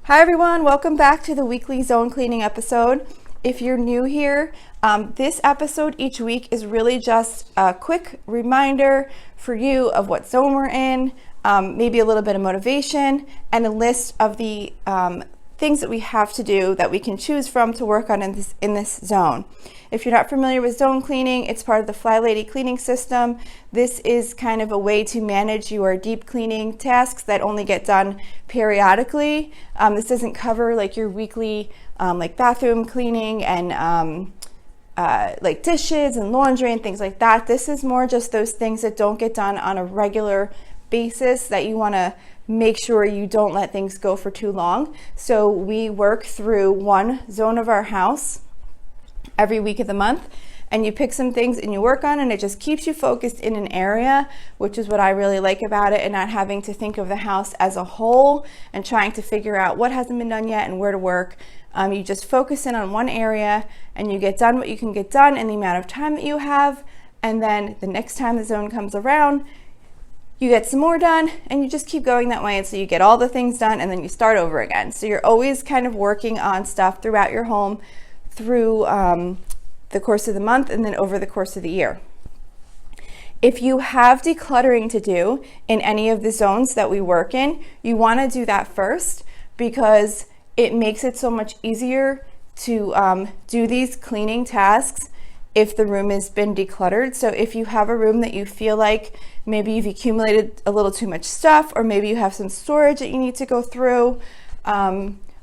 Hi everyone, welcome back to the weekly zone cleaning episode. If you're new here, this episode each week is really just a quick reminder for you of what zone we're in, maybe a little bit of motivation, and a list of the things that we have to do that we can choose from to work on in this zone. If you're not familiar with zone cleaning, it's part of the Fly Lady cleaning system. This is kind of a way to manage your deep cleaning tasks that only get done periodically. This doesn't cover like your weekly like bathroom cleaning and like dishes and laundry and things like that. This is more just those things that don't get done on a regular basis that you want to make sure you don't let things go for too long. So we work through one zone of our house every week of the month, and you pick some things and you work on, and it just keeps you focused in an area, which is what I really like about it, and not having to think of the house as a whole and trying to figure out what hasn't been done yet and where to work. You just focus in on one area and you get done what you can get done in the amount of time that you have, and then the next time the zone comes around, you get some more done, and you just keep going that way until you get all the things done, and then you start over again. So you're always kind of working on stuff throughout your home through the course of the month and then over the course of the year. If you have decluttering to do in any of the zones that we work in, you want to do that first because it makes it so much easier to do these cleaning tasks if the room has been decluttered. So if you have a room that you feel like maybe you've accumulated a little too much stuff, or maybe you have some storage that you need to go through,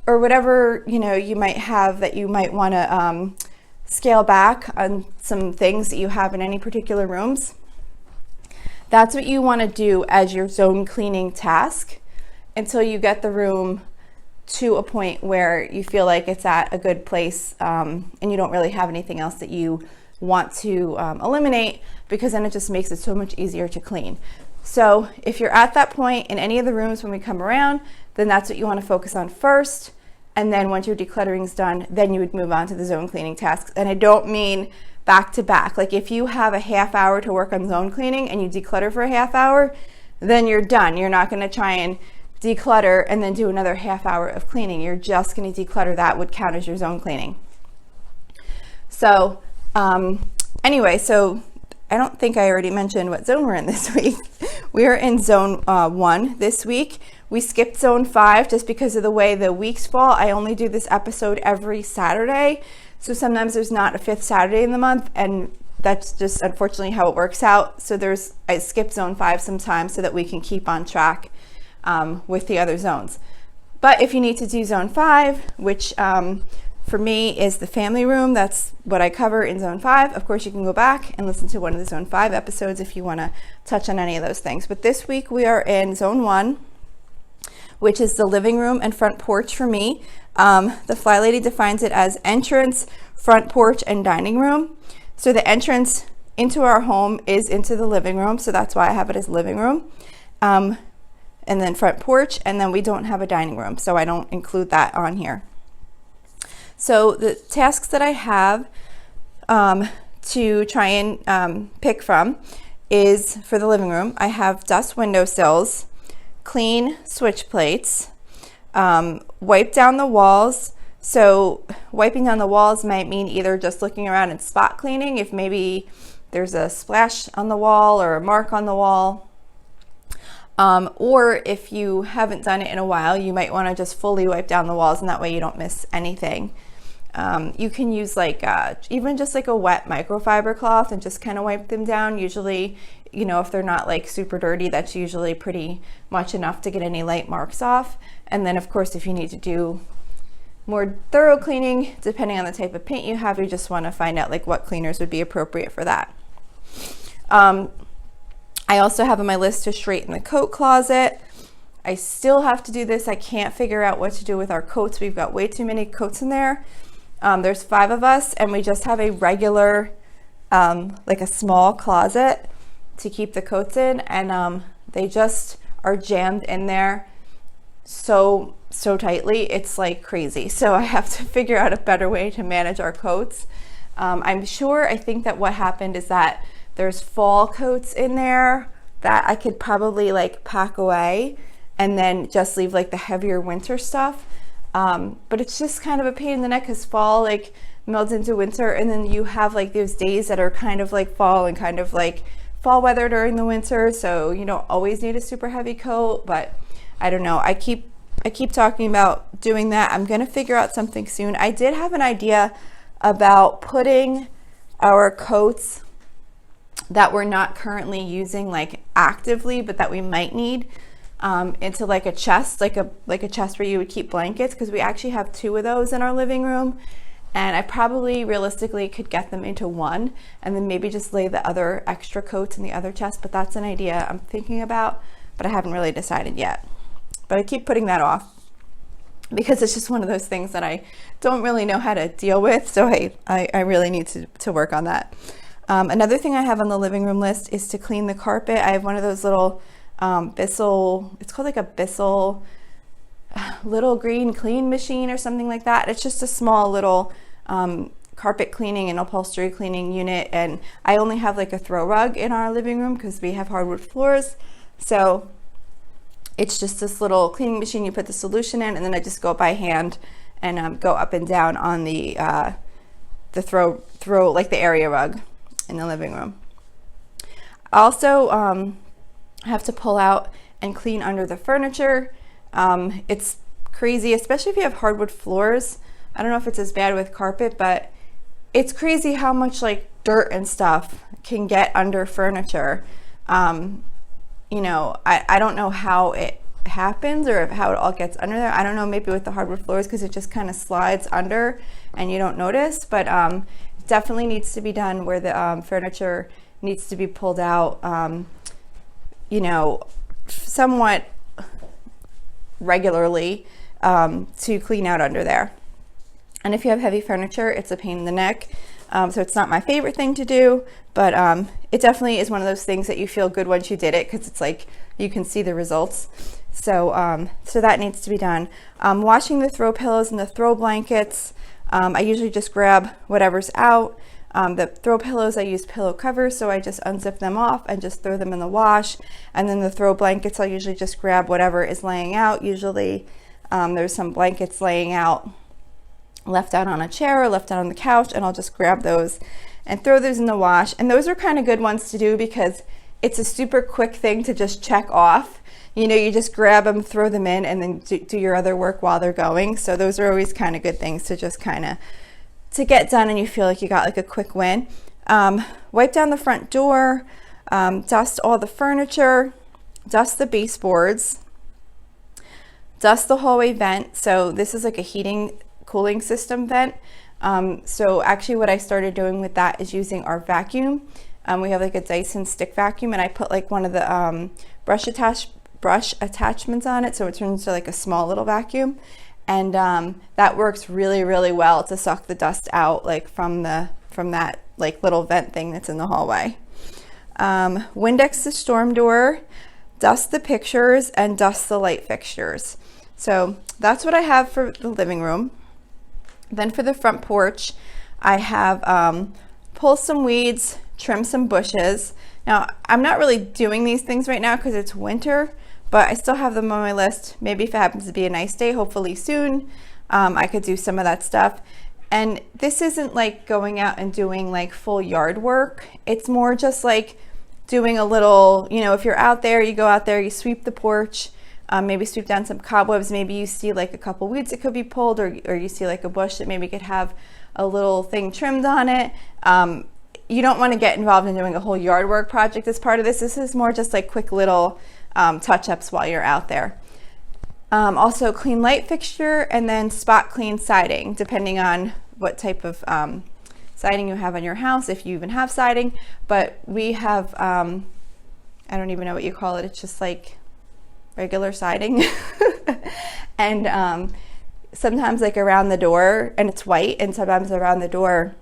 or whatever you might have that you might want to scale back on some things that you have in any particular rooms, that's what you want to do as your zone cleaning task until you get the room to a point where you feel like it's at a good place, and you don't really have anything else that you want to eliminate, because then it just makes it so much easier to clean. So if you're at that point in any of the rooms when we come around, then that's what you want to focus on first. And then once your decluttering's done, then you would move on to the zone cleaning tasks. And I don't mean back to back. Like if you have a half hour to work on zone cleaning and you declutter for a half hour, then you're done. You're not going to try and declutter and then do another half hour of cleaning. You're just going to declutter. That would count as your zone cleaning. So anyway, so I don't think I already mentioned what zone we're in this week. We are in zone 1 this week. We skipped zone 5 just because of the way the weeks fall. I only do this episode every Saturday. So sometimes there's not a 5th Saturday in the month, and that's just unfortunately how it works out. So I skip zone 5 sometimes so that we can keep on track with the other zones. But if you need to do zone 5, which for me is the family room, that's what I cover in zone 5. Of course, you can go back and listen to one of the zone 5 episodes if you want to touch on any of those things. But this week we are in zone 1, which is the living room and front porch for me. The Fly Lady defines it as entrance, front porch, and dining room. So the entrance into our home is into the living room, so that's why I have it as living room. And then front porch, and then we don't have a dining room, so I don't include that on here. So the tasks that I have to try and pick from is for the living room. I have dust windowsills, clean switch plates, wipe down the walls. So wiping down the walls might mean either just looking around and spot cleaning if maybe there's a splash on the wall or a mark on the wall. Or if you haven't done it in a while, you might want to just fully wipe down the walls, and that way you don't miss anything. You can use like even just like a wet microfiber cloth and just kind of wipe them down. Usually, if they're not like super dirty, that's usually pretty much enough to get any light marks off. And then of course, if you need to do more thorough cleaning, depending on the type of paint you have, you just want to find out like what cleaners would be appropriate for that. I also have on my list to straighten the coat closet. I still have to do this. I can't figure out what to do with our coats. We've got way too many coats in there. There's 5 of us, and we just have a regular, like a small closet to keep the coats in, and they just are jammed in there so tightly. It's like crazy. So I have to figure out a better way to manage our coats. I think that what happened is that there's fall coats in there that I could probably like pack away and then just leave like the heavier winter stuff. But it's just kind of a pain in the neck because fall like melds into winter, and then you have like those days that are kind of like fall and kind of like fall weather during the winter, so you don't always need a super heavy coat. But I don't know, I keep talking about doing that. I'm gonna figure out something soon. I did have an idea about putting our coats that we're not currently using like actively, but that we might need, into like a chest, like a chest where you would keep blankets, because we actually have 2 of those in our living room, and I probably realistically could get them into one and then maybe just lay the other extra coats in the other chest. But that's an idea I'm thinking about, but I haven't really decided yet. But I keep putting that off because it's just one of those things that I don't really know how to deal with. So I really need to work on that. Another thing I have on the living room list is to clean the carpet. I have one of those little Bissell, it's called like a Bissell little green clean machine or something like that. It's just a small little carpet cleaning and upholstery cleaning unit, and I only have like a throw rug in our living room because we have hardwood floors. So it's just this little cleaning machine. You put the solution in, and then I just go by hand and go up and down on the throw like the area rug in the living room. I also have to pull out and clean under the furniture. It's crazy, especially if you have hardwood floors. I don't know if it's as bad with carpet, but it's crazy how much like dirt and stuff can get under furniture. You know, I don't know how it happens or how it all gets under there. I don't know, maybe with the hardwood floors because it just kind of slides under and you don't notice, but it definitely needs to be done where the furniture needs to be pulled out, you know, somewhat regularly to clean out under there. And if you have heavy furniture, it's a pain in the neck. So it's not my favorite thing to do, but it definitely is one of those things that you feel good once you did it, because it's like you can see the results. So so that needs to be done. Washing the throw pillows and the throw blankets, I usually just grab whatever's out. The throw pillows, I use pillow covers, so I just unzip them off and just throw them in the wash. And then the throw blankets, I'll usually just grab whatever is laying out. Usually there's some blankets laying out, left out on a chair or left out on the couch, and I'll just grab those and throw those in the wash. And those are kind of good ones to do because it's a super quick thing to just check off. You know, you just grab them, throw them in, and then do your other work while they're going. So those are always kind of good things to just kind of to get done, and you feel like you got like a quick win. Wipe down the front door, dust all the furniture, dust the baseboards, dust the hallway vent. So this is like a heating cooling system vent. So actually what I started doing with that is using our vacuum. We have like a Dyson stick vacuum, and I put like one of the brush attachments on it, so it turns into like a small little vacuum. And that works really, really well to suck the dust out like from that like little vent thing that's in the hallway. Windex the storm door, dust the pictures, and dust the light fixtures. So that's what I have for the living room. Then for the front porch, I have pull some weeds, trim some bushes. Now, I'm not really doing these things right now because it's winter, but I still have them on my list. Maybe if it happens to be a nice day, hopefully soon, I could do some of that stuff. And this isn't like going out and doing like full yard work. It's more just like doing a little, you know, if you're out there, you go out there, you sweep the porch, maybe sweep down some cobwebs. Maybe you see like a couple weeds that could be pulled, or you see like a bush that maybe could have a little thing trimmed on it. You don't want to get involved in doing a whole yard work project as part of this. This is more just like quick little touch-ups while you're out there. Also clean light fixture, and then spot clean siding, depending on what type of siding you have on your house, if you even have siding. But we have, I don't even know what you call it. It's just like regular siding. And sometimes like around the door, and it's white, and sometimes around the door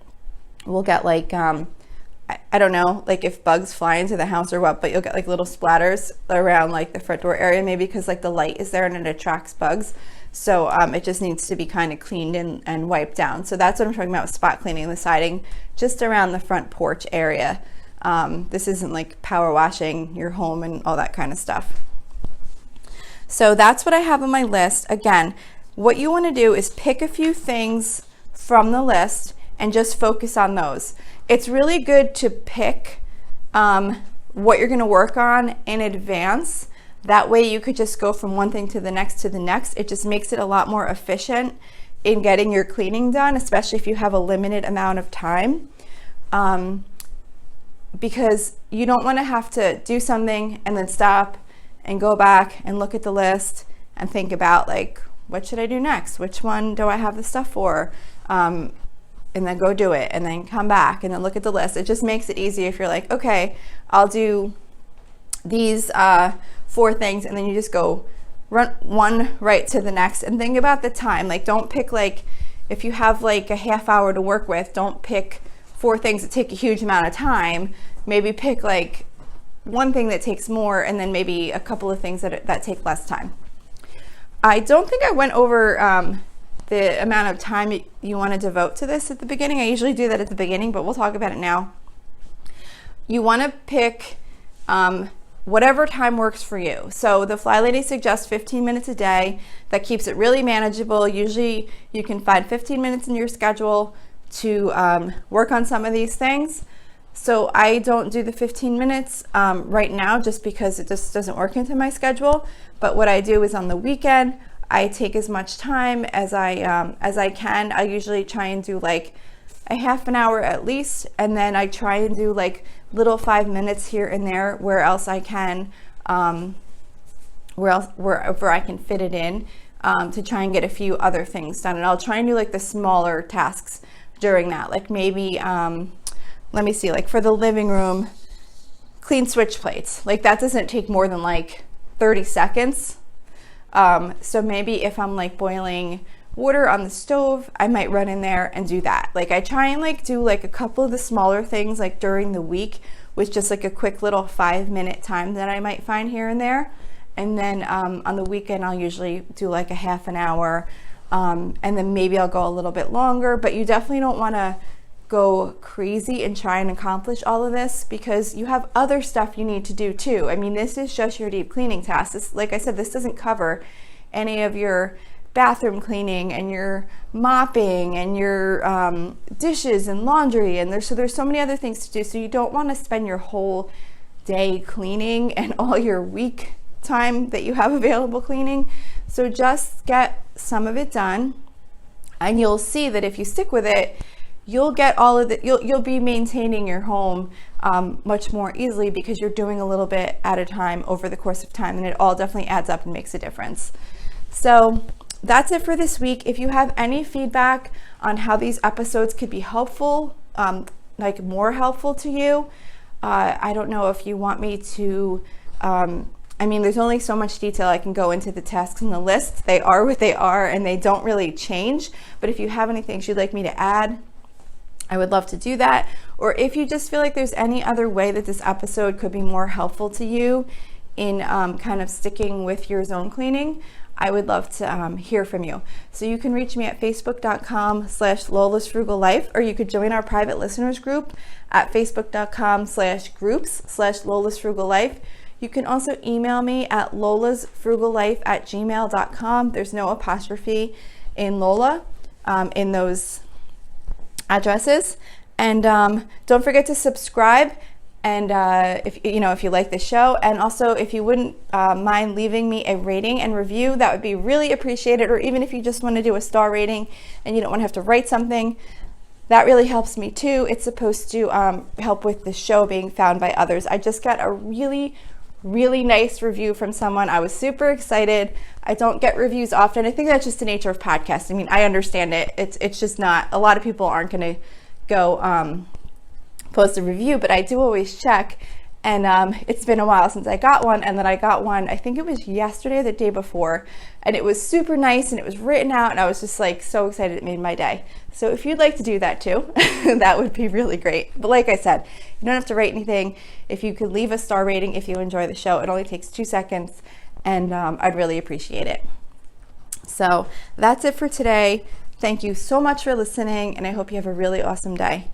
we'll get like, I don't know, like if bugs fly into the house or what, but you'll get like little splatters around like the front door area, maybe because like the light is there and it attracts bugs. So it just needs to be kind of cleaned and wiped down. So that's what I'm talking about with spot cleaning the siding, just around the front porch area. This isn't like power washing your home and all that kind of stuff. So that's what I have on my list. Again, what you want to do is pick a few things from the list and just focus on those. It's really good to pick what you're going to work on in advance. That way you could just go from one thing to the next to the next. It just makes it a lot more efficient in getting your cleaning done, especially if you have a limited amount of time. Because you don't want to have to do something and then stop and go back and look at the list and think about, like, what should I do next? Which one do I have the stuff for? And then go do it and then come back and then look at the list. It just makes it easy if you're like, okay, I'll do these 4 things, and then you just go run one right to the next. And think about the time. Like, don't pick, like, if you have like a half hour to work with, don't pick 4 things that take a huge amount of time. Maybe pick like one thing that takes more, and then maybe a couple of things that take less time. I don't think I went over the amount of time you want to devote to this at the beginning. I usually do that at the beginning, but we'll talk about it now. You want to pick whatever time works for you. So the Fly Lady suggests 15 minutes a day. That keeps it really manageable. Usually you can find 15 minutes in your schedule to work on some of these things. So I don't do the 15 minutes right now, just because it just doesn't work into my schedule. But what I do is on the weekend, I take as much time as I can. I usually try and do like a half an hour at least, and then I try and do like little 5 minutes here and there where else I can, wherever I can fit it in, to try and get a few other things done. And I'll try and do like the smaller tasks during that, like maybe let me see, like for the living room, clean switch plates. Like that doesn't take more than like 30 seconds. So maybe if I'm like boiling water on the stove, I might run in there and do that. Like I try and like do like a couple of the smaller things like during the week, with just like a quick little 5-minute time that I might find here and there. And then on the weekend, I'll usually do like a half an hour. And then maybe I'll go a little bit longer, but you definitely don't want to go crazy and try and accomplish all of this, because you have other stuff you need to do too. I mean, this is just your deep cleaning task. This, like I said, this doesn't cover any of your bathroom cleaning and your mopping and your dishes and laundry, and there's so many other things to do. So you don't want to spend your whole day cleaning and all your week time that you have available cleaning. So just get some of it done, and you'll see that if you stick with it, you'll get all of it. You'll be maintaining your home much more easily, because you're doing a little bit at a time over the course of time, and it all definitely adds up and makes a difference. So that's it for this week. If you have any feedback on how these episodes could be helpful, like more helpful to you, I don't know if you want me to, I mean, there's only so much detail I can go into the tasks and the list. They are what they are, and they don't really change. But if you have any things you'd like me to add, I would love to do that. Or if you just feel like there's any other way that this episode could be more helpful to you in kind of sticking with your zone cleaning, I would love to hear from you. So you can reach me at facebook.com/Lola's Frugal Life, or you could join our private listeners group at facebook.com/groups/Lola's Frugal Life. You can also email me at lolasfrugallife@gmail.com. There's no apostrophe in Lola in those addresses. And don't forget to subscribe, and if you like the show, and also if you wouldn't mind leaving me a rating and review, that would be really appreciated. Or even if you just want to do a star rating and you don't want to have to write something, that really helps me too. It's supposed to help with the show being found by others. I just got a really nice review from someone. I was super excited. I don't get reviews often. I think that's just the nature of podcasts. I mean, I understand it. It's just not, a lot of people aren't going to go post a review, but I do always check. And it's been a while since I got one, and then I got one, I think it was yesterday or the day before, and it was super nice, and it was written out, and I was just like so excited. It made my day. So if you'd like to do that too, that would be really great. But like I said, you don't have to write anything. If you could leave a star rating if you enjoy the show, it only takes 2 seconds, and I'd really appreciate it. So that's it for today. Thank you so much for listening, and I hope you have a really awesome day.